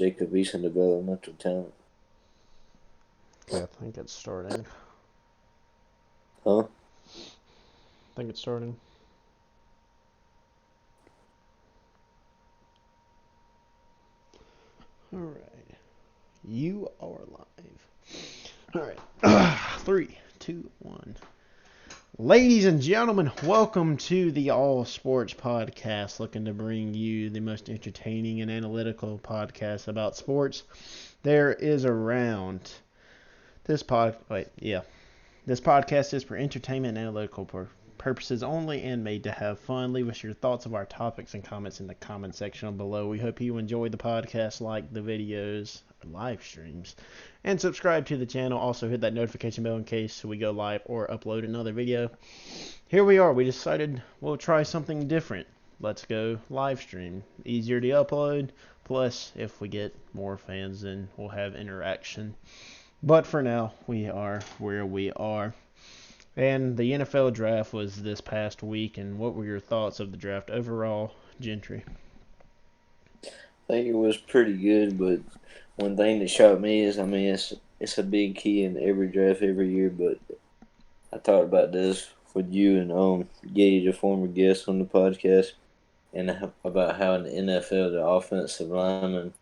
Jacob Eason developmental talent. Okay, I think it's starting. Huh? I think it's starting. Alright. You are live. Alright. 3, 2, 1. Ladies and gentlemen, welcome to the All Sports Podcast, looking to bring you the most entertaining and analytical podcast about sports there is around. This podcast is for entertainment and analytical purposes only and made to have fun. Leave us your thoughts of our topics and comments in the comment section below. We hope you enjoy the podcast, like the videos, live streams, and subscribe to the channel. Also hit that notification bell in case we go live or upload another video. Here we are. We decided we'll try something different. Let's go live stream. Easier to upload. Plus, if we get more fans, then we'll have interaction. But for now, we are where we are. And the NFL draft was this past week, and what were your thoughts of the draft overall, Gentry? I think it was pretty good, but one thing that shocked me is, it's a big key in every draft every year. But I talked about this with you and Gage, a former guest on the podcast, and about how in the NFL the offensive linemen,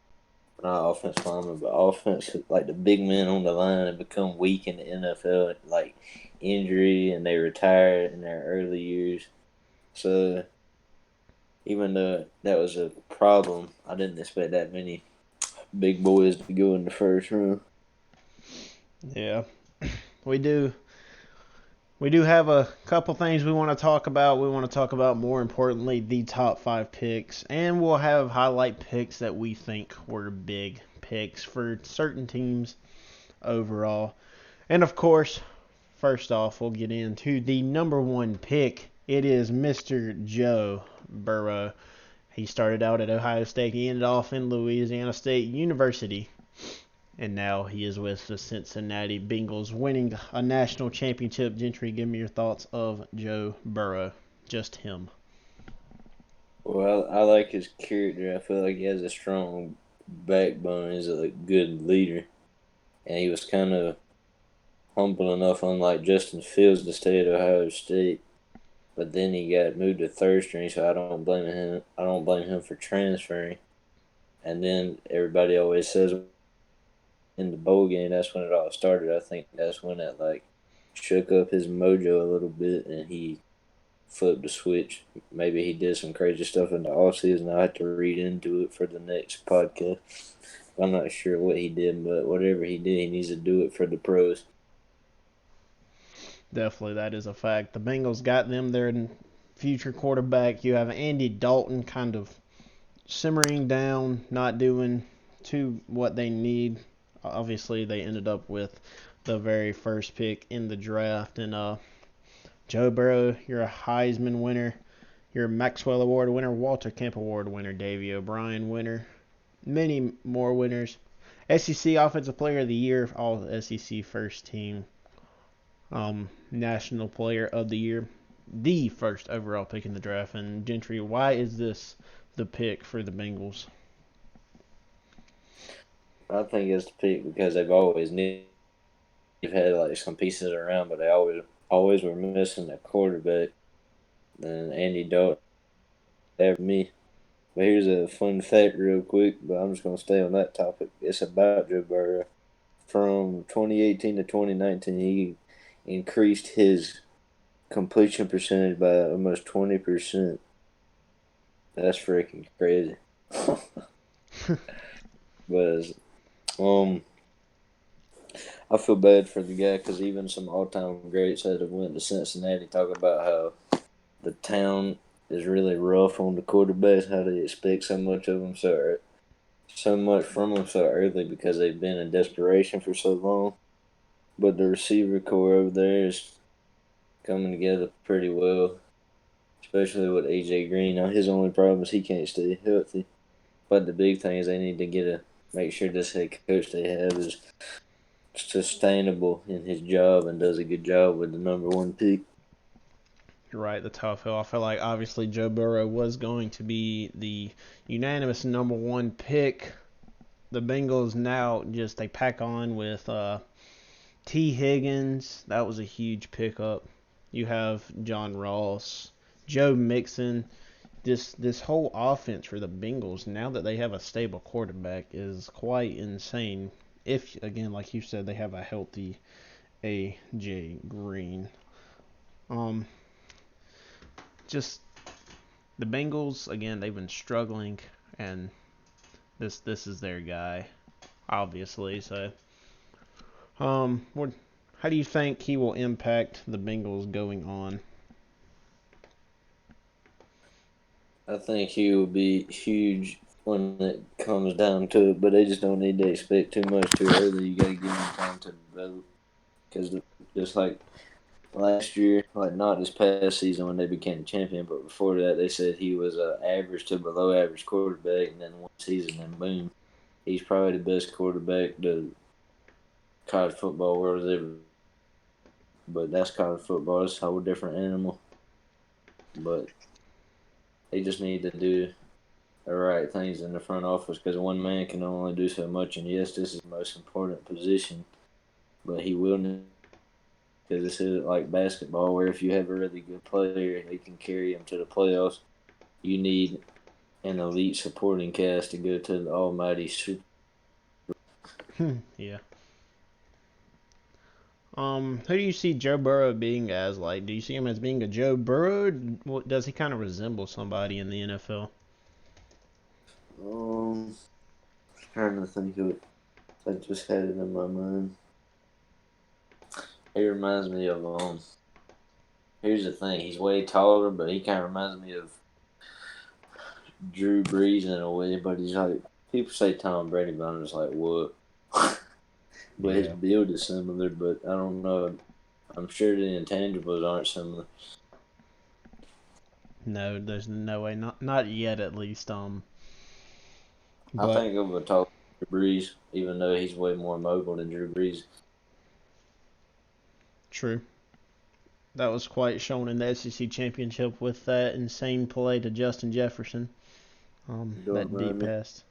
not offensive linemen, but offense, like the big men on the line, have become weak in the NFL, like injury, and they retire in their early years. So even though that was a problem, I didn't expect that many big boys to go in the first round. Yeah, we do. We do have a couple things we want to talk about. We want to talk about, more importantly, the top 5 picks, and we'll have highlight picks that we think were big picks for certain teams overall. And of course, first off, we'll get into the number 1 pick. It is Mr. Joe Burrow. He started out at Ohio State. He ended off in Louisiana State University. And now he is with the Cincinnati Bengals, winning a national championship. Gentry, give me your thoughts of Joe Burrow. Just him. Well, I like his character. I feel like he has a strong backbone. He's a good leader, and he was kind of humble enough, unlike Justin Fields, to stay at Ohio State. But then he got moved to third string, so I don't blame him. I don't blame him for transferring. And then everybody always says in the bowl game, that's when it all started. I think that's when it shook up his mojo a little bit, and he flipped the switch. Maybe he did some crazy stuff in the offseason. I have to read into it for the next podcast. I'm not sure what he did, but whatever he did, he needs to do it for the pros. Definitely, that is a fact. The Bengals got them their future quarterback. You have Andy Dalton kind of simmering down, not doing to what they need. Obviously, they ended up with the very first pick in the draft. And Joe Burrow, you're a Heisman winner. You're a Maxwell Award winner, Walter Camp Award winner, Davey O'Brien winner, many more winners. SEC Offensive Player of the Year, all SEC first team, National Player of the Year, the first overall pick in the draft. And Gentry, why is this the pick for the Bengals? I think it's the pick because they've always needed. They've had some pieces around, but they always were missing a quarterback. And Andy Dalton after me. But here's a fun fact, real quick. But I'm just gonna stay on that topic. It's about Joe Burrow. From 2018 to 2019, he increased his completion percentage by almost 20%. That's freaking crazy. But I feel bad for the guy because even some all-time greats that have went to Cincinnati talk about how the town is really rough on the quarterbacks. How they expect so much from them so early because they've been in desperation for so long. But the receiver core over there is coming together pretty well, especially with AJ Green. Now his only problem is he can't stay healthy. But the big thing is they need to make sure this head coach they have is sustainable in his job and does a good job with the number 1 pick. You're right, the tough hill. I feel like obviously Joe Burrow was going to be the unanimous number 1 pick. the Bengals now just they pack on with T. Higgins. That was a huge pickup. You have John Ross, Joe Mixon. This whole offense for the Bengals, now that they have a stable quarterback, is quite insane. If again, like you said, they have a healthy AJ Green. Um, just the Bengals again, they've been struggling, and this is their guy, obviously. So, what? How do you think he will impact the Bengals going on? I think he will be huge when it comes down to it, but they just don't need to expect too much too early. You got to give him time to develop because just like last year, like not this past season when they became champion, but before that, they said he was an average to below average quarterback, and then one season, then boom, he's probably the best quarterback the college football world has ever. But that's college football; it's a whole different animal. But they just need to do the right things in the front office because one man can only do so much. And yes, this is the most important position, but he will need because this isn't like basketball where if you have a really good player, they can carry him to the playoffs. You need an elite supporting cast to go to the almighty Super. Yeah. Who do you see Joe Burrow being as? Like, do you see him as being a Joe Burrow? Does he kind of resemble somebody in the NFL? Trying to think of it. I just had it in my mind. He reminds me of Here's the thing: he's way taller, but he kind of reminds me of Drew Brees in a way. But he's like people say Tom Brady, but I'm just like what? But his Yeah. build is similar, but I don't know. I'm sure the intangibles aren't similar. No, there's no way. Not yet, at least. I But think of a tall Drew Brees, even though he's way more mobile than Drew Brees. true. That was quite shown in the SEC championship with that insane play to Justin Jefferson. Don't That deep mind me. pass.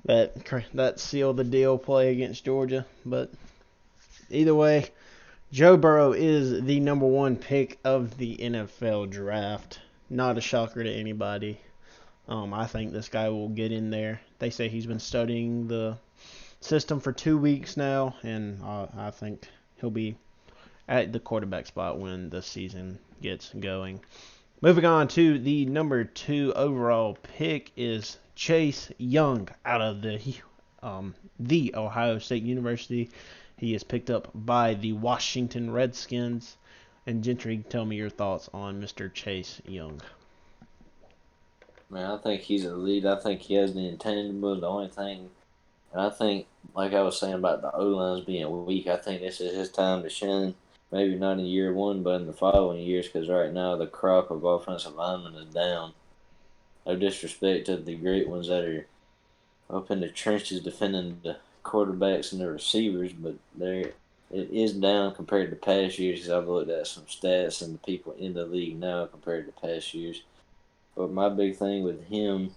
that sealed the deal play against Georgia. But either way, Joe Burrow is the number one pick of the NFL draft. Not a shocker to anybody. I think this guy will get in there. They say he's been studying the system for 2 weeks now, and I think he'll be at the quarterback spot when the season gets going. Moving on to the number 2 overall pick is Chase Young out of the Ohio State University. He is picked up by the Washington Redskins. And Gentry, tell me your thoughts on Mr. Chase Young. Man, I think he's elite. I think he has the intangibles. The only thing, and I think, like I was saying about the O lines being weak, I think this is his time to shine. Maybe not in year one, but in the following years, because right now the crop of offensive linemen is down. No disrespect to the great ones that are up in the trenches defending the quarterbacks and the receivers, but it is down compared to past years. Because I've looked at some stats and the people in the league now compared to past years. But my big thing with him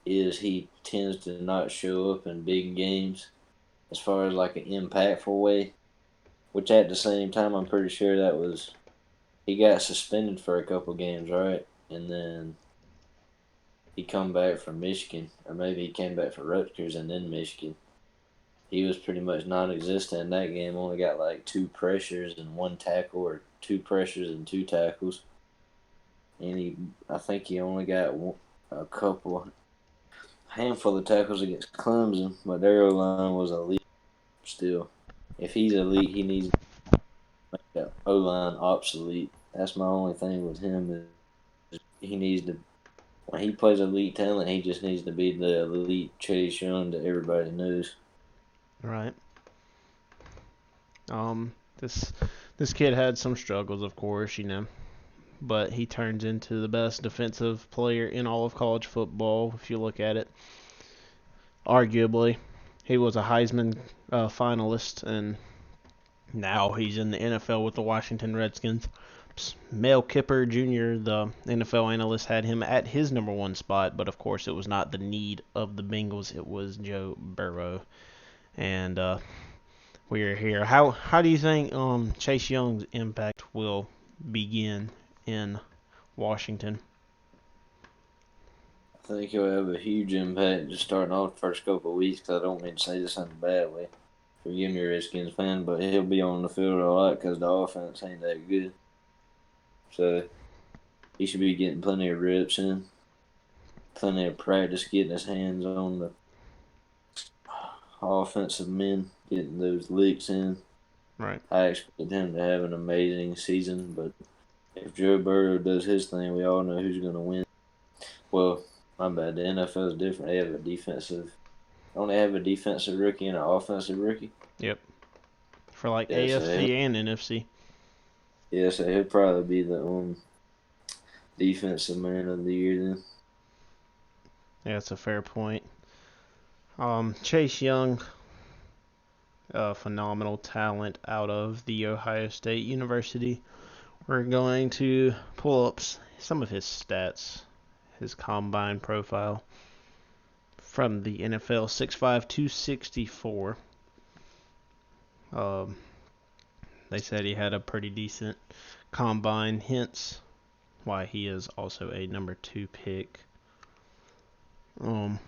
is he tends to not show up in big games as far as like an impactful way. Which at the same time, I'm pretty sure that was he got suspended for a couple games, right? And then he come back from Michigan, or maybe he came back for Rutgers and then Michigan. He was pretty much non-existent in that game. Only got like two pressures and one tackle, or two pressures and two tackles. And I think he only got a handful of tackles against Clemson, but their O line was elite. Still, if he's elite, he needs to make that O line obsolete. That's my only thing with him is he needs to when he plays elite talent, he just needs to be the elite Chase Young that everybody knows. All right. This kid had some struggles, of course, but he turns into the best defensive player in all of college football. If you look at it, arguably, he was a Heisman finalist, and now he's in the NFL with the Washington Redskins. Mel Kiper Jr., the NFL analyst, had him at his number one spot, but of course it was not the need of the Bengals. It was Joe Burrow, and we're here. How do you think Chase Young's impact will begin in Washington? I think he'll have a huge impact just starting off the first couple of weeks. Cause I don't mean to say this in a bad way. Forgive me, Redskins fan, but he'll be on the field a lot because the offense ain't that good. So he should be getting plenty of reps in, plenty of practice, getting his hands on the offensive men, getting those licks in. Right. I expect him to have an amazing season, but if Joe Burrow does his thing, we all know who's going to win. Well, my bad. The NFL is different. They have a defensive. Don't they have a defensive rookie and an offensive rookie? Yep. For like Yeah, so AFC and NFC. he'll probably be the defensive man of the year then. Yeah, that's a fair point. Chase Young, phenomenal talent out of the Ohio State University. We're going to pull up some of his stats, his combine profile from the NFL. 6'5", 264. They said he had a pretty decent combine, hence why he is also a number 2 pick. In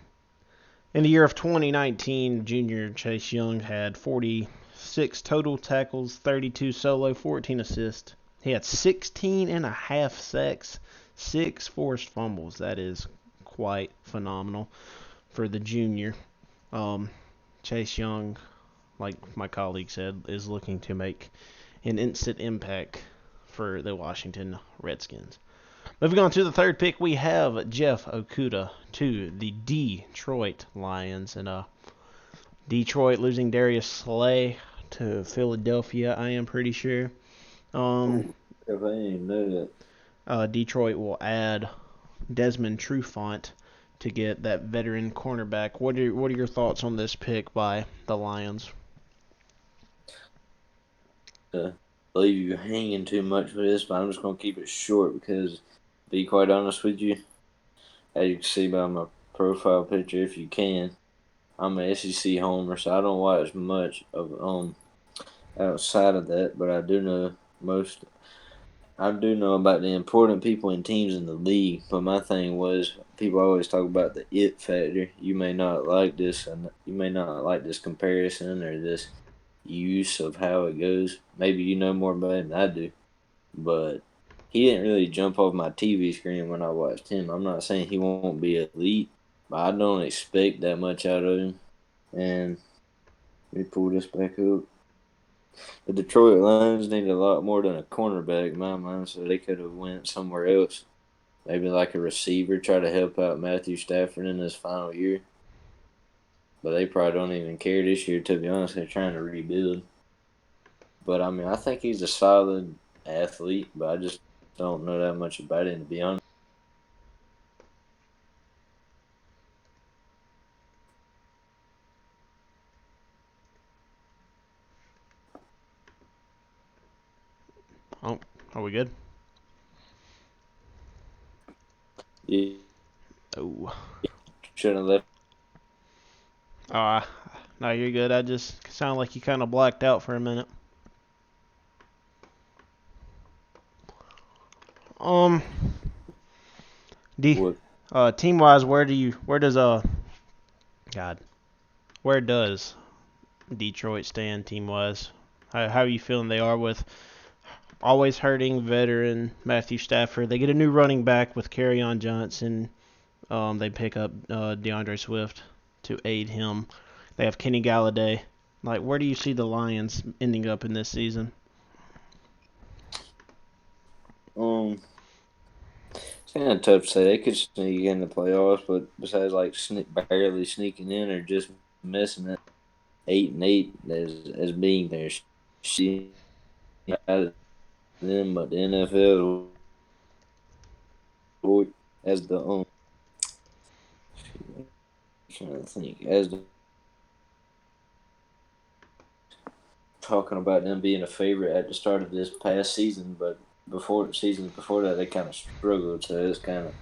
the year of 2019, junior Chase Young had 46 total tackles, 32 solo, 14 assists. He had 16 and a half sacks, 6 forced fumbles. That is quite phenomenal for the junior. Chase Young, like my colleague said, is looking to make an instant impact for the Washington Redskins. Moving on to the third pick, we have Jeff Okudah to the Detroit Lions. And Detroit losing Darius Slay to Philadelphia, I am pretty sure. If I didn't know that. Detroit will add Desmond Trufant to get that veteran cornerback. What are your thoughts on this pick by the Lions? Leave you hanging too much for this, but I'm just going to keep it short because, to be quite honest with you, as you can see by my profile picture, if you can, I'm an SEC homer, so I don't watch much of outside of that, but I do know most. I do know about the important people and teams in the league, but my thing was people always talk about the it factor. You may not like this, and you may not like this comparison or this use of how it goes. Maybe you know more about it than I do, but he didn't really jump off my TV screen when I watched him. I'm not saying he won't be elite, but I don't expect that much out of him. And let me pull this back up. The Detroit Lions need a lot more than a cornerback, in my mind, so they could have went somewhere else. Maybe like a receiver, try to help out Matthew Stafford in his final year. But they probably don't even care this year, to be honest. They're trying to rebuild. But, I mean, I think he's a solid athlete, but I just don't know that much about him, to be honest. Oh, are we good? Yeah. Oh. Shouldn't have left. No, you're good. I just sound like you kind of blacked out for a minute. Um, team wise, where does Detroit stand team wise? How are you feeling they are with always hurting veteran Matthew Stafford? They get a new running back with Kerryon Johnson. They pick up DeAndre Swift to aid him. They have Kenny Galladay. Like, where do you see the Lions ending up in this season? It's kind of tough to say. They could sneak in the playoffs, but besides like barely sneaking in or just missing it, 8-8 as being their shit out of them, but the NFL as the trying to think as the talking about them being a favorite at the start of this past season, but before the seasons before that they kind of struggled, so it's kind of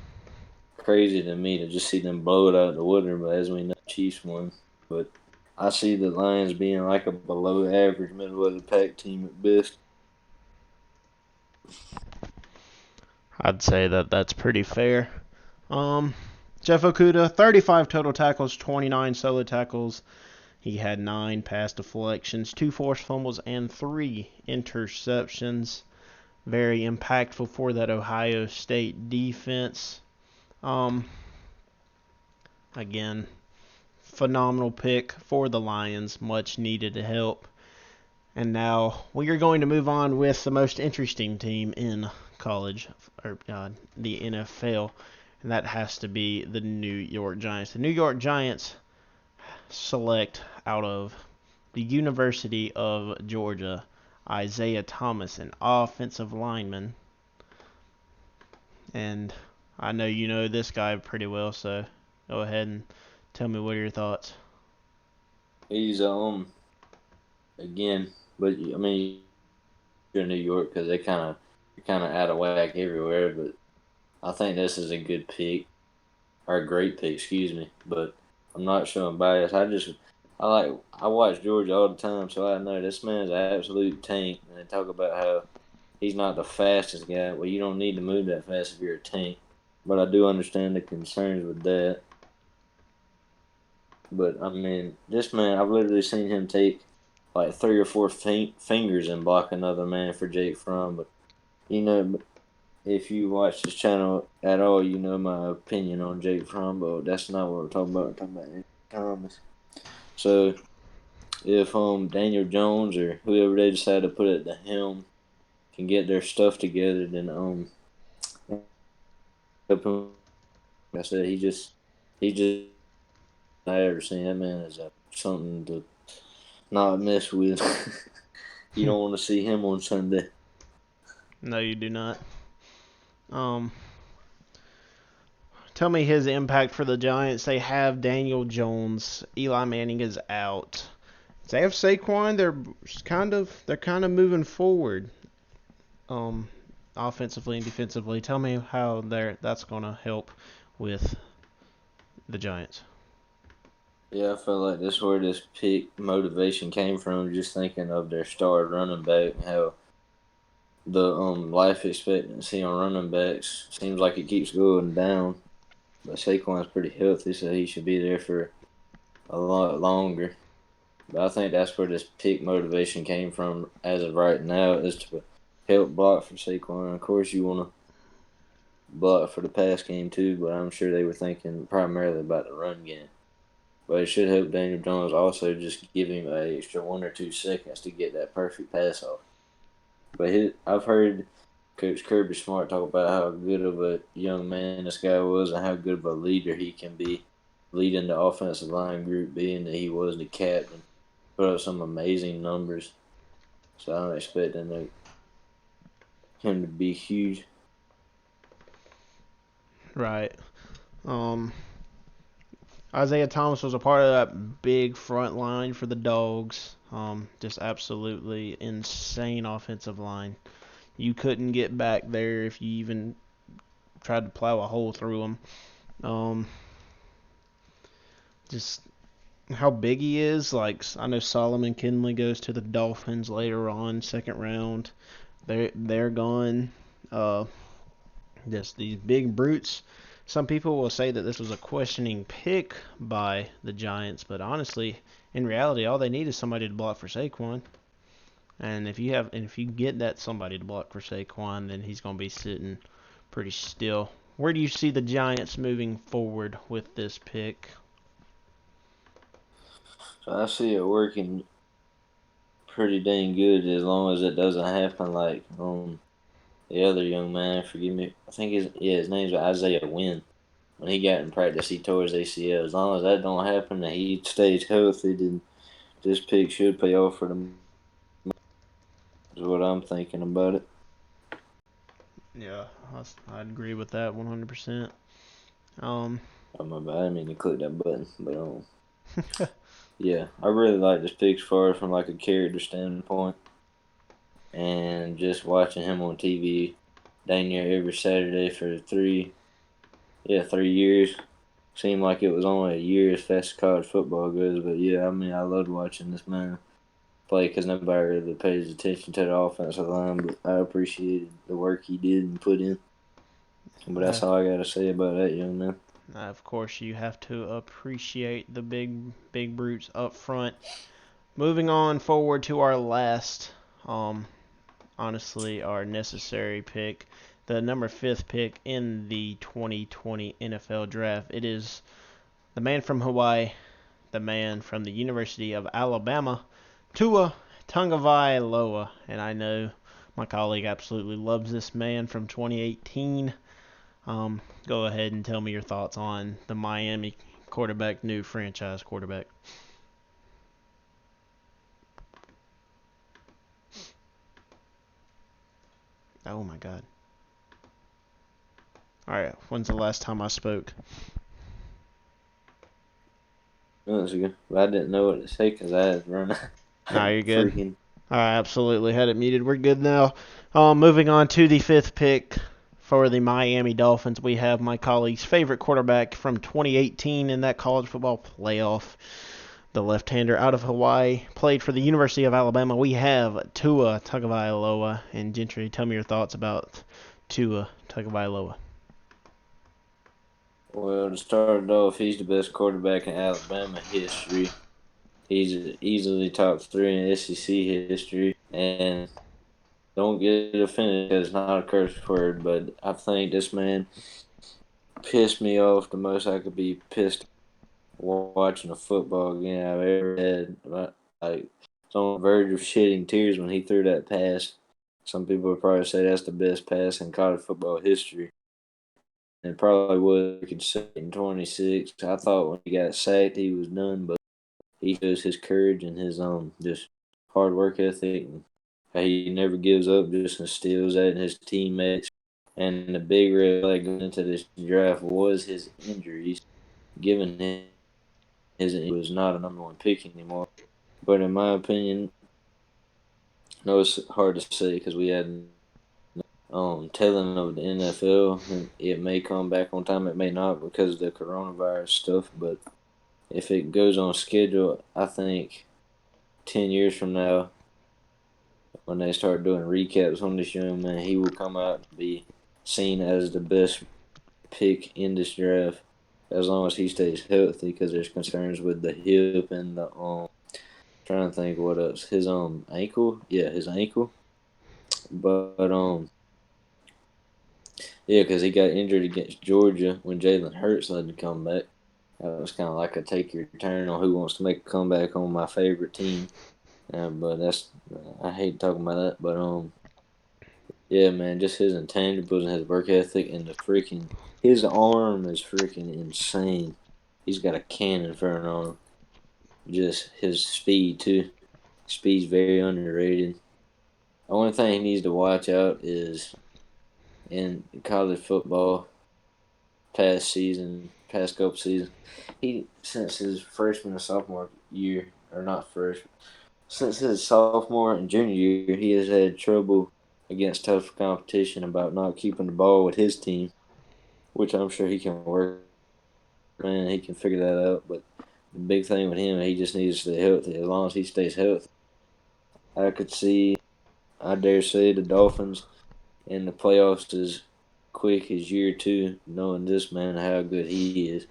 crazy to me to just see them blow it out of the water. But as we know, Chiefs won. But I see the Lions being like a below average, middle of the pack team at best. I'd say that that's pretty fair. Jeff Okuda, 35 total tackles, 29 solo tackles. He had 9 pass deflections, 2 forced fumbles, and 3 interceptions. Very impactful for that Ohio State defense. Again, phenomenal pick for the Lions. Much needed help. And now we are going to move on with the most interesting team in college, or the NFL, and that has to be the New York Giants. The New York Giants select out of the University of Georgia Isaiah Thomas, an offensive lineman. And I know you know this guy pretty well, so go ahead and tell me what are your thoughts. He's again, but I mean, you're in New York because they kind of out of whack everywhere. But I think this is a good pick or a great pick, excuse me. But I'm not showing bias. I watch Georgia all the time, so I know this man's an absolute tank. And they talk about how he's not the fastest guy. Well, you don't need to move that fast if you're a tank. But I do understand the concerns with that. But I mean, this man, I've literally seen him take like 3 or 4 fingers and block another man for Jake Fromm. But if you watch this channel at all, you know my opinion on Jake Fromm. But that's not what we're talking about. We're talking about Andrew Thomas. So if Daniel Jones or whoever they decide to put at the helm can get their stuff together, then like I said, he just I ever seen that man is something to not mess with. You don't want to see him on Sunday. No, you do not. Um, Tell me his impact for the Giants. They have Daniel Jones. Eli Manning is out. They have Saquon. They're kind of moving forward. Um, Offensively and defensively. Tell me how that's gonna help with the Giants. Yeah, I felt like this where this pick motivation came from. Just thinking of their star running back and how the life expectancy on running backs seems like it keeps going down. But Saquon's pretty healthy, so he should be there for a lot longer. But I think that's where this pick motivation came from as of right now is to help block for Saquon. Of course, you want to block for the pass game too, but I'm sure they were thinking primarily about the run game. But it should help Daniel Jones also just give him an extra 1 or 2 seconds to get that perfect pass off. But I've heard Coach Kirby Smart talk about how good of a young man this guy was and how good of a leader he can be, leading the offensive line group, being that he was the captain. Put up some amazing numbers. So I'm expecting him to be huge. Right. Um, Isaiah Thomas was a part of that big front line for the Dogs. Just absolutely insane offensive line. You couldn't get back there if you even tried to plow a hole through them. Um, just how big he is. Like I know Solomon Kinley goes to the Dolphins later on, second round. They're gone. Uh, just these big brutes. Some people will say that this was a questioning pick by the Giants, but honestly, in reality, all they need is somebody to block for Saquon. And if you get that somebody to block for Saquon, then he's going to be sitting pretty still. Where do you see the Giants moving forward with this pick? So I see it working pretty dang good as long as it doesn't happen like the other young man. Forgive me. I think his name's Isaiah Wynn. When he got in practice, he tore his ACL. As long as that don't happen and he stays healthy, then this pick should pay off for them. Is what I'm thinking about it. Yeah, I'd agree with that 100%. Um, Oh my bad, I didn't mean to click that button, but yeah, I really like this pick as far from like a character standpoint. and just watching him on TV dang near every Saturday for 3 years. Seemed like it was only a year as fast as college football goes, but yeah, I mean, I loved watching this man play because nobody really pays attention to the offensive line, but I appreciated the work he did and put in. But Uh, that's all I got to say about that young man. of course, you have to appreciate the big brutes up front. Moving on forward to our last, honestly, our necessary pick, the number 5th pick in the 2020 NFL Draft. It is the man from Hawaii, the man from the University of Alabama, Tua Tagovailoa. And I know my colleague absolutely loves this man from 2018. Go ahead and tell me your thoughts on the Miami quarterback, new franchise quarterback. Oh my God. All right, when's the last time I spoke? Months ago, but I didn't know what to say because I had run Nah, you're good. freaking. I absolutely had it muted. We're good now. Moving on to the 5th pick for the Miami Dolphins, we have my colleague's favorite quarterback from 2018 in that college football playoff. The left-hander out of Hawaii, played for the University of Alabama. We have Tua Tagovailoa. And Gentry, tell me your thoughts about Tua Tagovailoa. Well, to start it off, he's the best quarterback in Alabama history. He's easily top three in SEC history, and don't get offended because it's not a curse word, but I think this man pissed me off the most I could be pissed watching a football game I've ever had. Like, it's on the verge of shedding tears when he threw that pass. Some people would probably say that's the best pass in college football history. And probably was, you could say, in 26. I thought when he got sacked, he was done, but he shows his courage and his just hard work ethic. And how he never gives up, just instills that in his teammates. And the big red flag going into this draft was his injuries, given he was not a number one pick anymore. But in my opinion, no, it's hard to say because we had telling of the NFL. It may come back on time, it may not because of the coronavirus stuff. But if it goes on schedule, I think 10 years from now, when they start doing recaps on this young man, he will come out and be seen as the best pick in this draft as long as he stays healthy. Because there's concerns with the hip and the trying to think what else. His ankle, yeah, his ankle. But yeah, because he got injured against Georgia when Jalen Hurts let him come back. That was kind of like a take your turn on who wants to make a comeback on my favorite team. But that's I hate talking about that. But yeah, man, just his intangibles and his work ethic and his arm is freaking insane. He's got a cannon for an arm. Just his speed too. Speed's very underrated. The only thing he needs to watch out is in college football past couple seasons. He since his freshman and sophomore year, or not freshman, since his sophomore and junior year, he has had trouble against tough competition about not keeping the ball with his team, which I'm sure he can work. Man, he can figure that out. But the big thing with him, he just needs to stay healthy. As long as he stays healthy, I could see, I dare say, the Dolphins in the playoffs as quick as year two, knowing this man how good he is.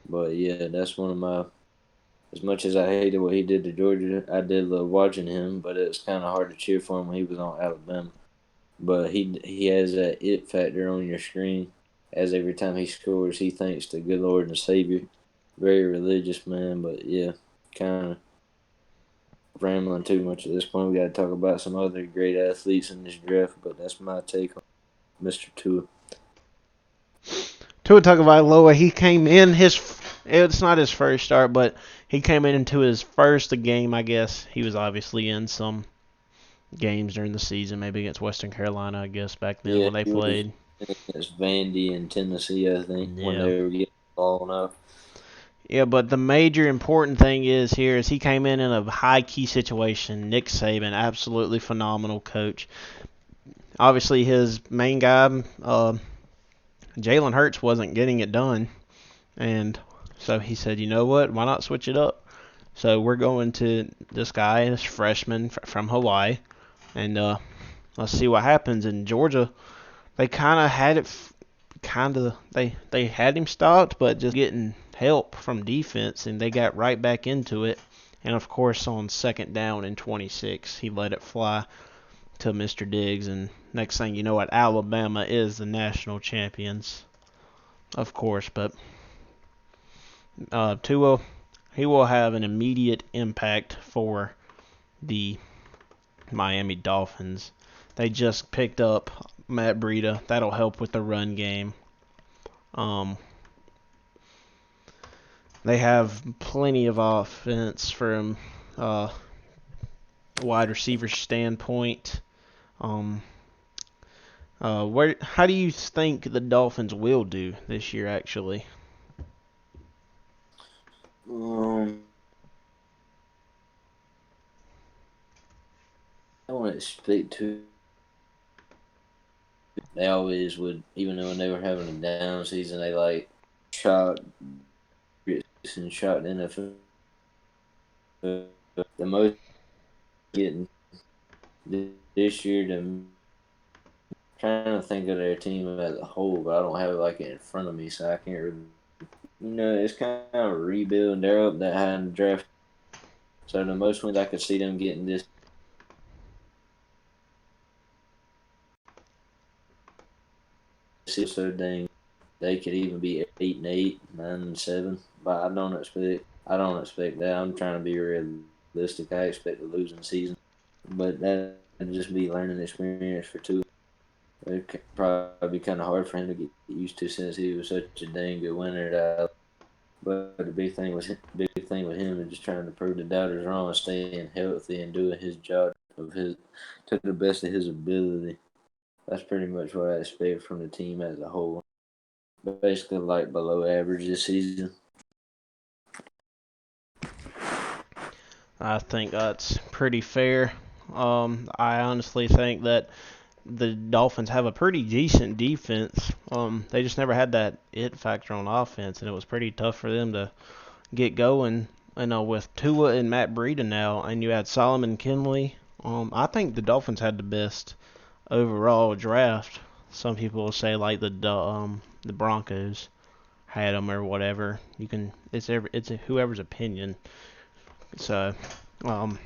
But yeah, that's one of my. As much as I hated what he did to Georgia, I did love watching him. But it was kind of hard to cheer for him when he was on Alabama. But he has that it factor on your screen, as every time he scores, he thanks the good Lord and Savior. Very religious man, but yeah, kind of rambling too much at this point. We got to talk about some other great athletes in this draft, but that's my take on Mr. Tua. Tua Tagovailoa, he came in it's not his first start, but he came into his first game, I guess. He was obviously in some games during the season, maybe against Western Carolina, I guess, back then Yeah, when they he played. was against Vandy in Tennessee, I think, when Yeah. they were getting blown up. Yeah, but the major important thing is here is he came in a high key situation. Nick Saban, absolutely phenomenal coach. Obviously, his main guy, Jalen Hurts, wasn't getting it done, and so he said, you know what? Why not switch it up? So we're going to this guy, this freshman from Hawaii, and let's see what happens. In Georgia, they kind of had it, they had him stopped, but just getting help from defense, and they got right back into it. And of course, on second down and 26, he let it fly to Mr. Diggs, and next thing you know, what, Alabama is the national champions, of course. But Tua, he will have an immediate impact for the Miami Dolphins. They just picked up Matt Breida. That'll help with the run game. Um, they have plenty of offense from wide receiver standpoint. Um, how do you think the Dolphins will do this year? Actually, Um, I don't expect to. They always would, even though when they were having a down season, they like shot and shot the NFL. The most getting this year. The trying to think of their team as a whole, but I don't have it like it in front of me, so I can't really. It's kind of a rebuild. They're up that high in the draft, so the most wins I could see them getting this is so dang. They could even be 8-8, 9-7, but I don't expect. I don't expect that. I'm trying to be realistic. I expect a losing season, but that would just be learning experience for two. It could probably be kind of hard for him to get used to since he was such a dang good winner. But the big thing with him is just trying to prove the doubters wrong, and staying healthy and doing his job of his to the best of his ability. That's pretty much what I expect from the team as a whole. But basically, like below average this season. I think that's pretty fair. I honestly think that the Dolphins have a pretty decent defense. They just never had that it factor on offense, and it was pretty tough for them to get going. With Tua and Matt Breida now, and you had Solomon Kinley. I think the Dolphins had the best overall draft. Some people will say like the Broncos had them or whatever. It's whoever's opinion. So, um,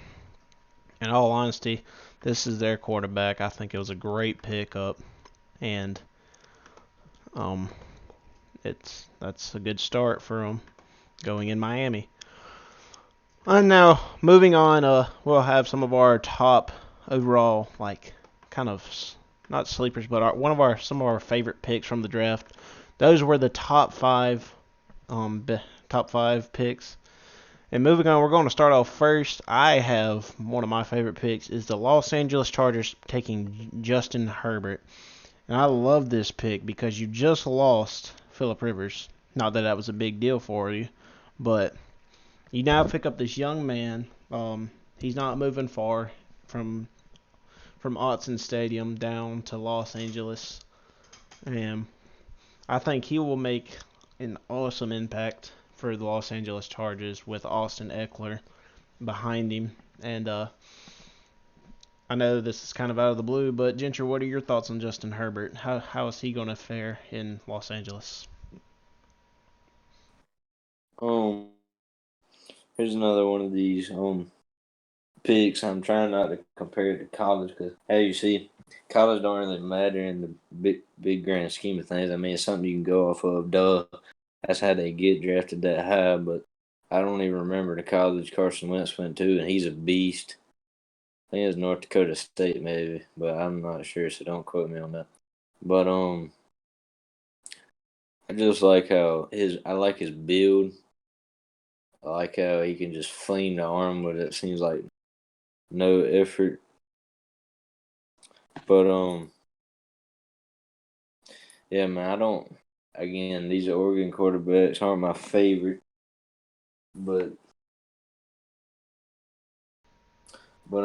in all honesty, this is their quarterback. I think it was a great pickup, and um, that's a good start for them going in Miami. And now moving on, we'll have some of our top overall, like kind of not sleepers, but some of our favorite picks from the draft. Those were the top five picks. And moving on, we're going to start off first. I have one of my favorite picks is the Los Angeles Chargers taking Justin Herbert. And I love this pick because you just lost Phillip Rivers. Not that that was a big deal for you, but you now pick up this young man. He's not moving far from Autzen Stadium down to Los Angeles, and I think he will make an awesome impact for the Los Angeles Chargers with Austin Eckler behind him. And I know this is kind of out of the blue, but Gentry, what are your thoughts on Justin Herbert? How is he going to fare in Los Angeles? Um, Here's another one of these picks. I'm trying not to compare it to college because, as you see, college don't really matter in the big grand scheme of things. I mean, it's something you can go off of. Duh, that's how they get drafted that high. But I don't even remember the college Carson Wentz went to, and he's a beast. I think it's North Dakota State, maybe, but I'm not sure, so don't quote me on that. But I just like how I like his build. I like how he can just fling the arm with it. Seems like no effort. But yeah, man, I don't. Again, these Oregon quarterbacks aren't my favorite. but but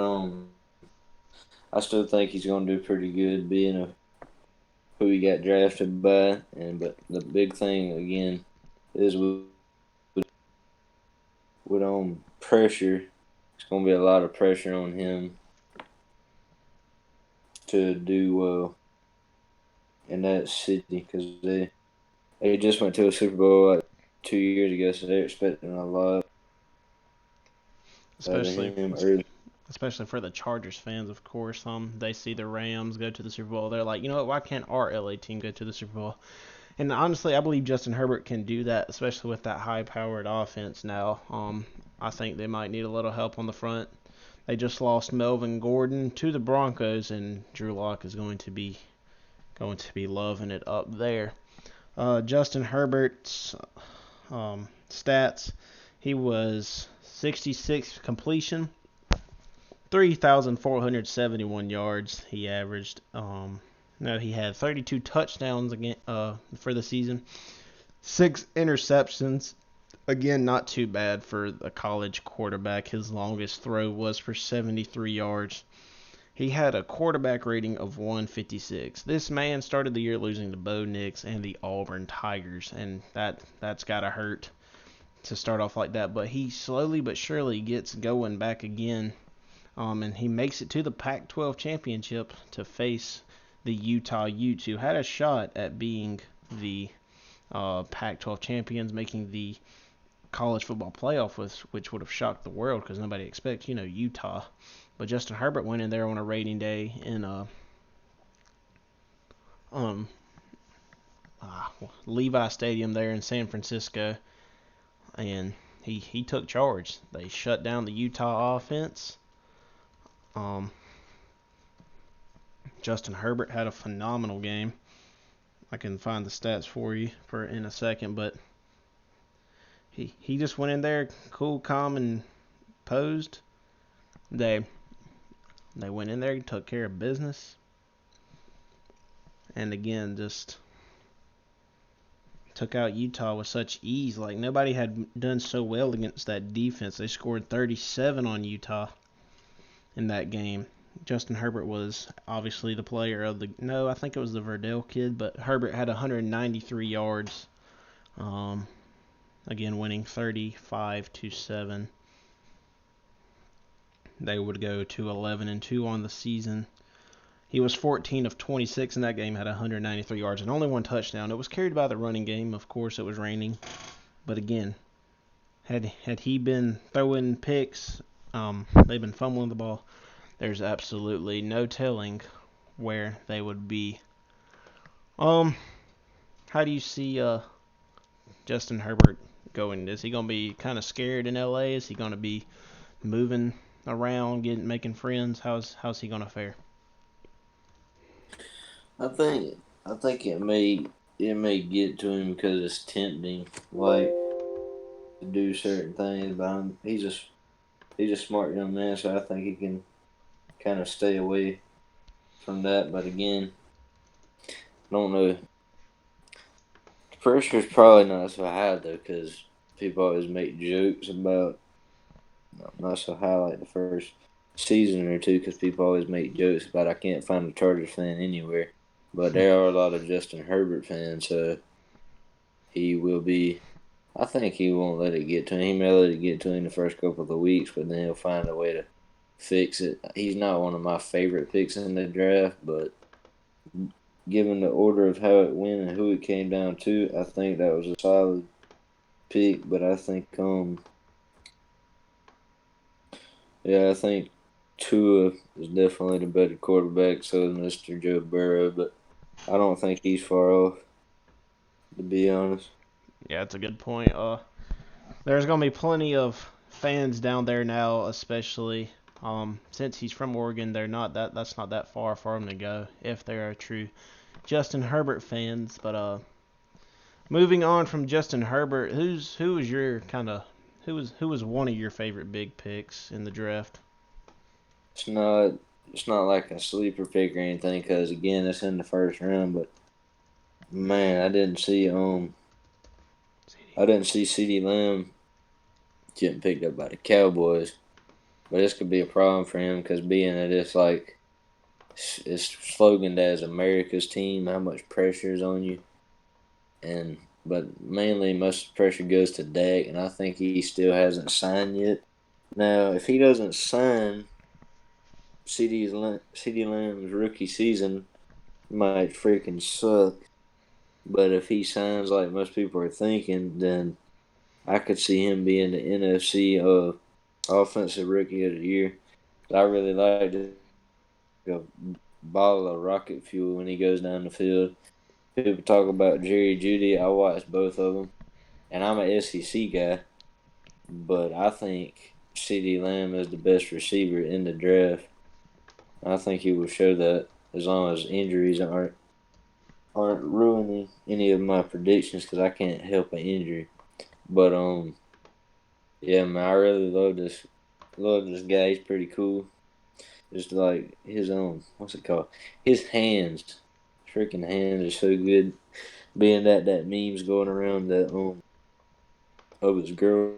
I still think he's gonna do pretty good being who he got drafted by. And but the big thing again is with pressure. It's gonna be a lot of pressure on him to do well in that city because they just went to a Super Bowl like 2 years ago, so they're expecting a lot out of especially him early. especially for the Chargers fans, of course. They see the Rams go to the Super Bowl, they're like, you know what? Why can't our LA team go to the Super Bowl? And honestly, I believe Justin Herbert can do that, especially with that high-powered offense now. I think they might need a little help on the front. They just lost Melvin Gordon to the Broncos, and Drew Lock is going to be loving it up there. Justin Herbert's stats: he was 66 completion, 3,471 yards. He averaged. No, he had 32 touchdowns again for the season, 6 interceptions. Again, not too bad for a college quarterback. His longest throw was for 73 yards. He had a quarterback rating of 156. This man started the year losing to Bo Nix and the Auburn Tigers, and that's gotta hurt to start off like that. But he slowly but surely gets going back again, and he makes it to the Pac-12 championship to face the Utah Utes, who had a shot at being the Pac-12 champions, making the college football playoff, which would have shocked the world because nobody expects, Utah. But Justin Herbert went in there on a rating day in um, Levi Stadium there in San Francisco, and he took charge. They shut down the Utah offense. Um, Justin Herbert had a phenomenal game. I can find the stats for you for in a second, but he just went in there cool, calm, and posed. They they went in there and took care of business, and again just took out Utah with such ease. Like nobody had done so well against that defense. They scored 37 on Utah in that game. Justin Herbert was obviously the player of the. No, I think it was the Verdell kid, but Herbert had 193 yards. Um, Again, winning 35-7. They would go to 11-2 on the season. He was 14 of 26 in that game, had 193 yards and only one touchdown. It was carried by the running game. Of course, it was raining, but again, had he been throwing picks, they've been fumbling the ball. There's absolutely no telling where they would be. How do you see Justin Herbert going? Is he gonna be kind of scared in LA? Is he gonna be moving around, making friends? How's he gonna fare? I think I think it may get to him because it's tempting, like to do certain things. But he's a smart young man, so I think he can kind of stay away from that. But again, I don't know. The pressure's probably not so high though, because people always make jokes about not so high like the first season or two, because people always make jokes about I can't find a Chargers fan anywhere. But there are a lot of Justin Herbert fans, so he will be. I think he won't let it get to him. He may let it get to him the first couple of the weeks, but then he'll find a way to fix it. He's not one of my favorite picks in the draft, but given the order of how it went and who it came down to, I think that was a solid pick. But I think, yeah, I think Tua is definitely the better quarterback, so is Mr. Joe Burrow. But I don't think he's far off, to be honest. Yeah, it's a good point. There's gonna be plenty of fans down there now, especially since he's from Oregon. That's not that far for him to go if they are true Justin Herbert fans. But moving on from Justin Herbert, who was your kind of who was one of your favorite big picks in the draft? It's not it's not like a sleeper pick or anything, because again, it's in the first round. But man, I didn't see CeeDee Lamb getting picked up by the Cowboys. But this could be a problem for him because being that it's sloganed as America's team, how much pressure is on you, but mainly most of the pressure goes to Dak, and I think he still hasn't signed yet. Now, if he doesn't sign, CD Lamb's rookie season might freaking suck. But if he signs like most people are thinking, then I could see him being the NFC Offensive Rookie of the Year. I really like a bottle of rocket fuel when he goes down the field. People talk about Jerry Jeudy. I watched both of them, and I'm an SEC guy, but I think CeeDee Lamb is the best receiver in the draft. I think he will show that as long as injuries aren't ruining any of my predictions because I can't help an injury. But yeah, man, I really love this guy. He's pretty cool. Just like his what's it called? His hands, freaking hands are so good. Being that memes going around that of his girl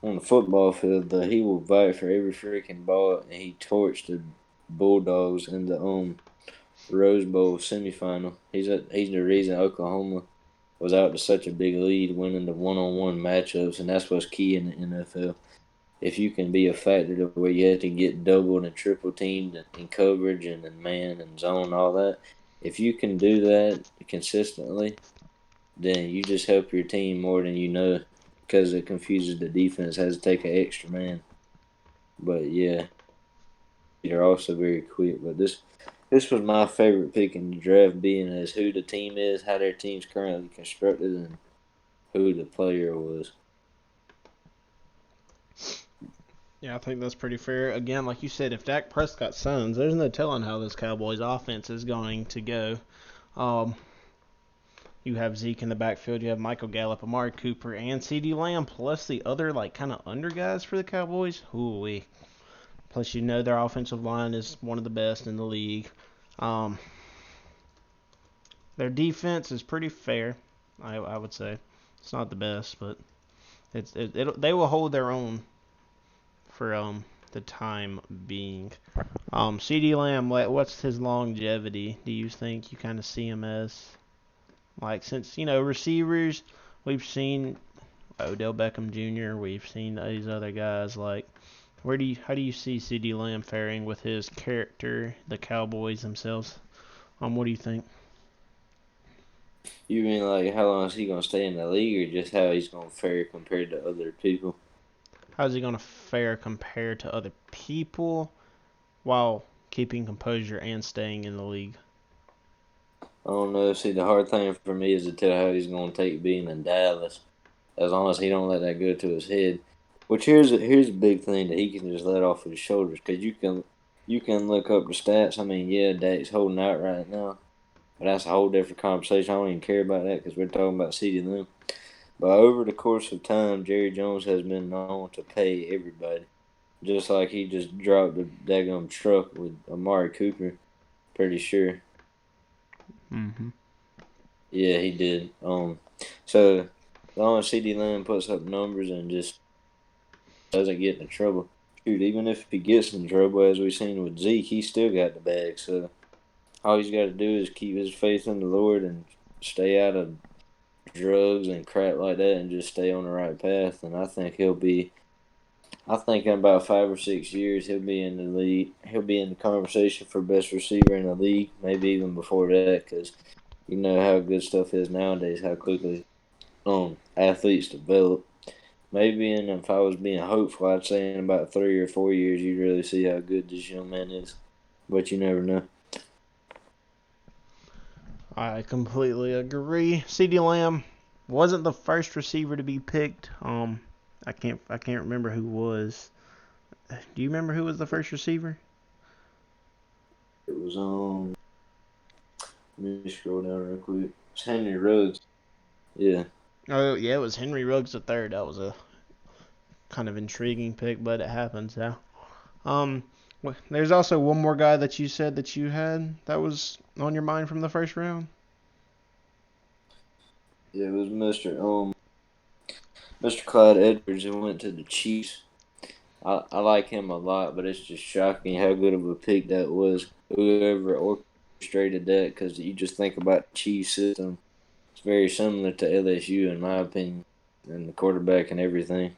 on the football field that he will fight for every freaking ball, and he torched the Bulldogs in the Rose Bowl semifinal. He's the reason Oklahoma was out to such a big lead, winning the one-on-one matchups, and that's what's key in the NFL. If you can be a factor to where you have to get doubled and triple teamed in coverage and in man and zone and all that, if you can do that consistently, then you just help your team more than you know because it confuses the defense, has to take an extra man. But yeah, they're also very quick. But this was my favorite pick in the draft, being as who the team is, how their team's currently constructed, and who the player was. Yeah, I think that's pretty fair. Again, like you said, if Dak Prescott signs, there's no telling how this Cowboys offense is going to go. Um, you have Zeke in the backfield, you have Michael Gallup, Amari Cooper, and CeeDee Lamb, plus the other like kind of under guys for the Cowboys. Ooh-wee. Plus, you know their offensive line is one of the best in the league. Um, their defense is pretty fair, I would say. It's not the best, but they will hold their own for the time being. CeeDee Lamb, what's his longevity? Do you think you kind of see him as like since receivers we've seen Odell Beckham Jr. We've seen these other guys like how do you see CeeDee Lamb faring with his character, the Cowboys themselves? What do you think? You mean like how long is he gonna stay in the league, or just how he's gonna fare compared to other people? How's he gonna fare compared to other people while keeping composure and staying in the league? I don't know. See, the hard thing for me is to tell how he's gonna take being in Dallas. As long as he don't let that go to his head. Which here's a big thing that he can just let off his shoulders, because you can look up the stats. I mean, yeah, Dak's holding out right now, but that's a whole different conversation. I don't even care about that because we're talking about CeeDee Lamb. But over the course of time, Jerry Jones has been known to pay everybody. Just like he just dropped the daggum truck with Amari Cooper, pretty sure. Mm-hmm. Yeah, he did. So as long as CeeDee Lamb puts up numbers and just doesn't get into trouble, shoot, even if he gets in trouble, as we've seen with Zeke, he still got the bag. So all he's got to do is keep his faith in the Lord and stay out of drugs and crap like that, and just stay on the right path. And I think he'll be. I think in about 5 or 6 years he'll be in the league. He'll be in the conversation for best receiver in the league, maybe even before that, because you know how good stuff is nowadays, how quickly athletes develop. Maybe if I was being hopeful, I'd say in about 3 or 4 years you'd really see how good this young man is. But you never know. I completely agree. CeeDee Lamb wasn't the first receiver to be picked. I can't remember who was. Do you remember who was the first receiver? It was Let me scroll down real quick. It's Henry Ruggs. Yeah. Oh yeah, it was Henry Ruggs the third. That was a kind of intriguing pick, but it happens now. Um, there's also one more guy that you said that you had that was on your mind from the first round. Yeah, it was Mr. Mr. Clyde Edwards, who went to the Chiefs. I like him a lot, but it's just shocking how good of a pick that was. Whoever orchestrated that, because you just think about the Chiefs system. It's very similar to LSU, in my opinion, and the quarterback and everything.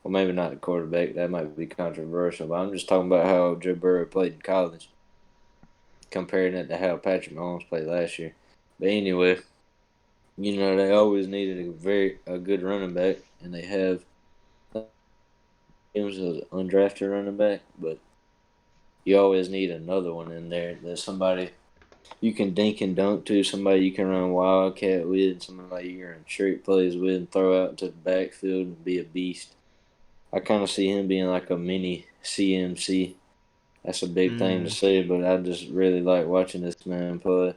Well, maybe not the quarterback. That might be controversial, but I'm just talking about how Joe Burrow played in college, comparing it to how Patrick Mahomes played last year. But anyway, they always needed a good running back, and they have him as an undrafted running back, but you always need another one in there. There's somebody you can dink and dunk to, somebody you can run wildcat with, somebody you can run straight plays with and throw out into the backfield and be a beast. I kind of see him being like a mini CMC. That's a big thing to Mm. say, but I just really like watching this man play.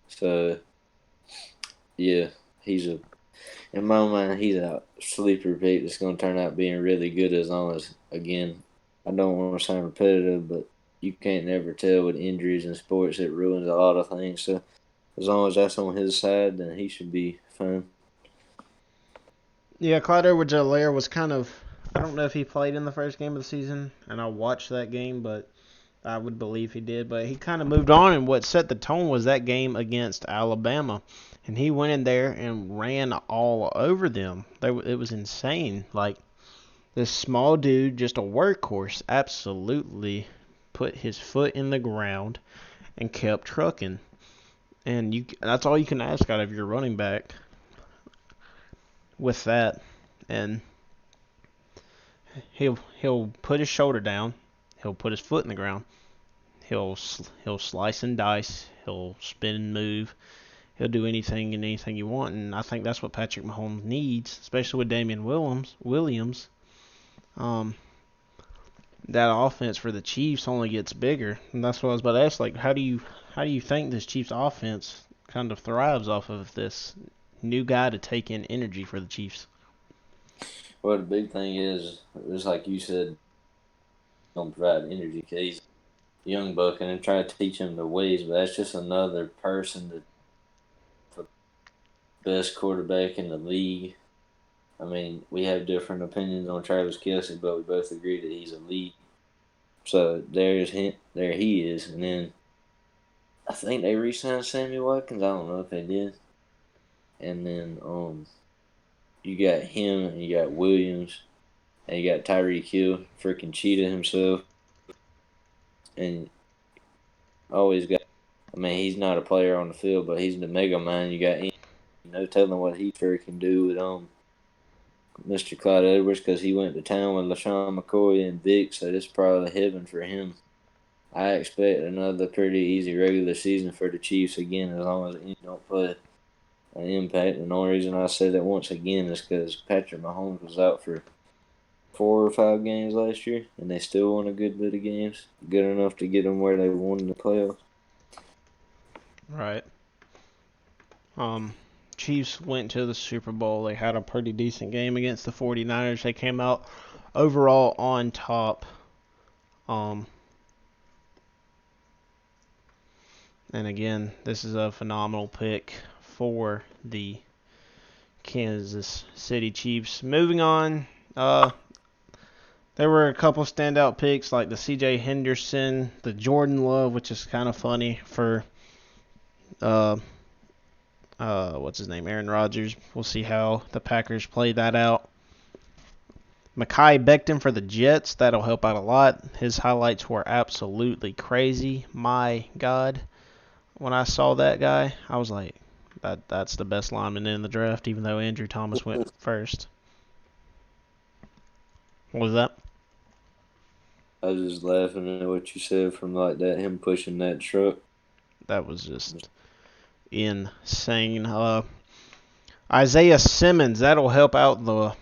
So, yeah, in my mind, he's a sleeper pick that's going to turn out being really good as long as, again, I don't want to sound repetitive, but you can't never tell with injuries in sports. It ruins a lot of things. So as long as that's on his side, then he should be fine. Yeah, Clyde Edwards-Helaire was kind of. I don't know if he played in the first game of the season, and I watched that game, but I would believe he did. But he kind of moved on, and what set the tone was that game against Alabama. And he went in there and ran all over them. It was insane. Like, this small dude, just a workhorse, absolutely put his foot in the ground and kept trucking. And that's all you can ask out of your running back with that. And he'll put his shoulder down, he'll put his foot in the ground, he'll slice and dice, he'll spin and move, he'll do anything and anything you want. And I think that's what Patrick Mahomes needs, especially with Damian Williams. Um, that offense for the Chiefs only gets bigger, and that's what I was about to ask. Like, how do you think this Chiefs offense kind of thrives off of this new guy to take in energy for the Chiefs? Well, the big thing is, just like you said, don't provide energy because he's a young buck and try to teach him the ways, but that's just another person that for the best quarterback in the league. I mean, we have different opinions on Travis Kelce, but we both agree that he's elite. So there's him. There he is, and then I think they re-signed Sammy Watkins. I don't know if they did. And then you got him, and you got Williams, and you got Tyreek Hill, freaking cheetah himself, and always got. I mean, he's not a player on the field, but he's the mega man. You got him, no telling what he freaking do with Mr. Clyde Edwards because he went to town with LaShawn McCoy and Vic, so this is probably heaven for him. I expect another pretty easy regular season for the Chiefs again, as long as he don't play an impact. And the only reason I say that once again is because Patrick Mahomes was out for 4 or 5 games last year, and they still won a good bit of games, good enough to get them where they won in the playoffs. Right. Um, Chiefs went to the Super Bowl. They had a pretty decent game against the 49ers. They came out overall on top. Um, and again, this is a phenomenal pick for the Kansas City Chiefs. Moving on, there were a couple standout picks like the C.J. Henderson, the Jordan Love, which is kind of funny for uh, what's his name, Aaron Rodgers. We'll see how the Packers play that out. Mekhi Becton for the Jets. That'll help out a lot. His highlights were absolutely crazy. My God. When I saw that guy, I was like, that's the best lineman in the draft, even though Andrew Thomas went first. What was that? I was just laughing at what you said from like that, him pushing that truck. That was just insane. Isaiah Simmons, that'll help out the